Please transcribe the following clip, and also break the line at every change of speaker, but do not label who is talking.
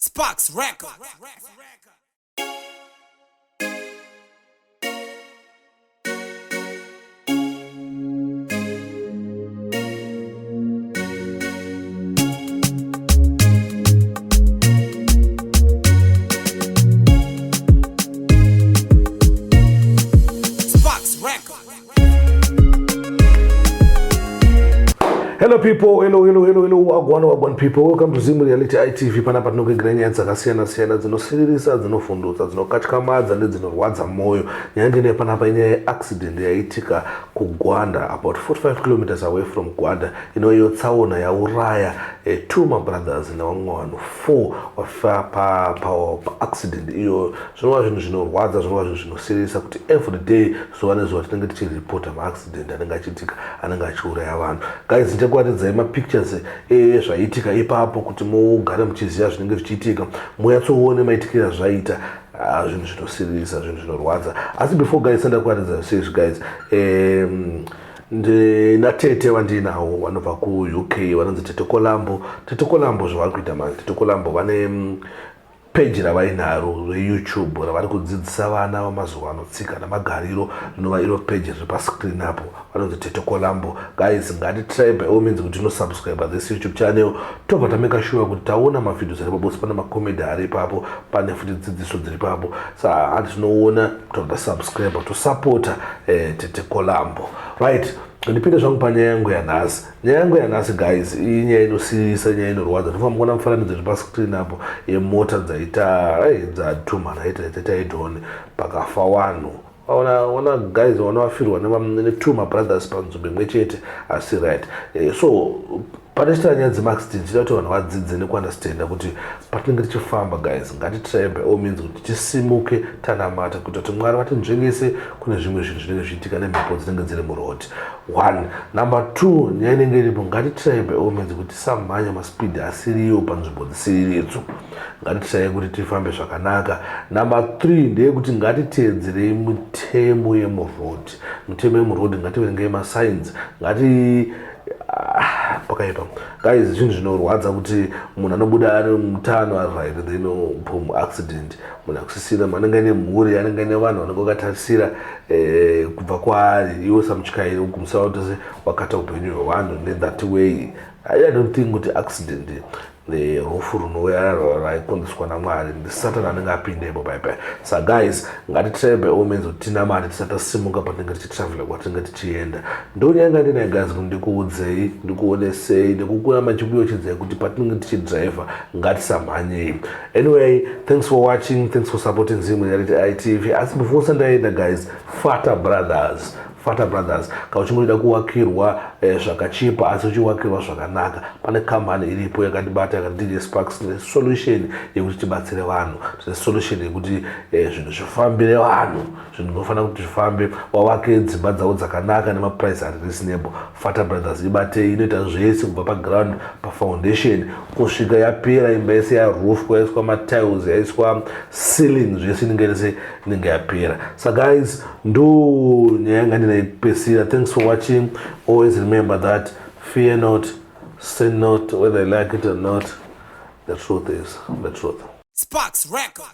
Sparks Record. Sparks Record.
Hello people, hello, wagwan people. Welcome to ZVINORWADZA TV. Panapa tinogegera nyaya dzakasiyana-siyana dzinosiririsa, dzinofundutsa, dzinokatyamadza nedzinorwadza moyo. Nyaya ndine panapa inyaya yeaccident yaitika kuGwanda, about 45 kilometers away from Gwanda. Iyo tsaona yauraya two brothers nevamwe vanhu 4 vafa pa accident iyo. Zvinova zvinhu zvinorwadza, zvinova zvinhu zvinosiririsa kuti every day zuva nezuva tinenge tichiripota maaccident anenge achiitika, anenge achiuraya vanhu. Guys, ndichakuratidza mapictures zvaitika ipapo kuti mugare muchiziva zvinenge zvichiitika, muyatsoone maitikira zvaita. Zvinhu zvinosiririsa, zvinhu zvinorwadza. Asi before guys sandakuratidza zvisizvi guys, ndinatete vandinawo vanobva kuUK vanonzi Tete Kolambo zvavari kuita manje. Tete Kolambo vane page ravainaro reYouTube ravari kudzidzisa vana vamazuva ano tsika namagariro. Rinova iro page riri pascreen apo, vanonzi Tete Kolambo. Guys, ngatitry by all means kuti tinosubscribe this YouTube channel, tobva tameka sure kuti taona mavideos ari papo, pane makomedi ari ipapo, pane futi dzidziso dziri papo. Saka hati tinoona tobva subscribe to support Tete Kolambo, right? Ndipinde zvangu panyaya yangu yanhasi. Nyaya yangu yanhasi guys, iyi nyaya inosirisa, nyaya inorwadza. Ndofamba kuona mufananidzo uri pascreen apo yemota dzatumana dzaita idhoni pakafa vanhu. Ona guys, vafirwa ne2 brothers panzvimbo imwe chete, asi right. So patachita nyaya dzemaaccident tida kuti vanhu vadzidze nekuunderstanda kuti patinenge tichifamba guys, ngatitry by all means kuti tisimuke tanamata kuita kuti Mwari vatinzvengese kune zvimwe zvinhu zvinenge zvichiitika nemhepo dzinenge dziri muroad. 1. Number 2, nyaya inenge iripo, ngatitry by all means kuti tisamhanya maspeed asiriyo panzvimbo dzisiri idzo. Ngatitry kuti tifambe zvakanaka. Number 3 ndeyekuti ngatiteedzerei mitemo yemuroad. Mitemo yemuroad ngativerengei masigns, pakaipa guys. Zvinhu zvinorwadza kuti munhu anobuda ari mutano ari right, then accident munhu akusisira, anenge ane mhuri, anenge ane vanhu vanenge vakatarisira kubva kwaari, iwe samutyairi kumusara kuti wakata upenyu hwevanhu that way. I don't think kuti accident rufu runouya raikonzeswa naMwari, Satani anenge apindepo paipai. Saka guys, ngatitry by all means kuti tinamate tisati tasimuka patinenge tichitravela kwatinenge tichienda. Ndonyaya yanga ndinayo guys kuti ndikuudzei, ndikuonesei, ndikukuramba chikuyochidzai kuti patinenge tichidriver ngatisamhanyei. Anyway, thanks for watching, thanks for supporting ZVINORWADZA TV. Asi before sandaenda guys, Fata Brothers, kana uchingoda kuvakirwa zvakachipa asi uchivakirwa zvakanaka, pane kambani iripo yakatibata yakati DJ Sparks solution yekuti tibatsire vanhu, solution yekuti zvinhu zvifambire vanhu, zvinhu zvinofanira kuti zvifambe, wavake dzimba dzavo dzakanaka nemaprice ari reasonable. Fata Brothers ibatei, inoita zvese kubva paground pafoundation kusvika yapera, imba yese yaroof, kwaiswa matiles, yaiswa ceiling, zvese inenge yapera. So guys, ndo nyaya yanga ndinaipesira. Thanks for watching. Always remember that fear not, sin not, whether you like it or not, the truth is the truth.
Sparks Record.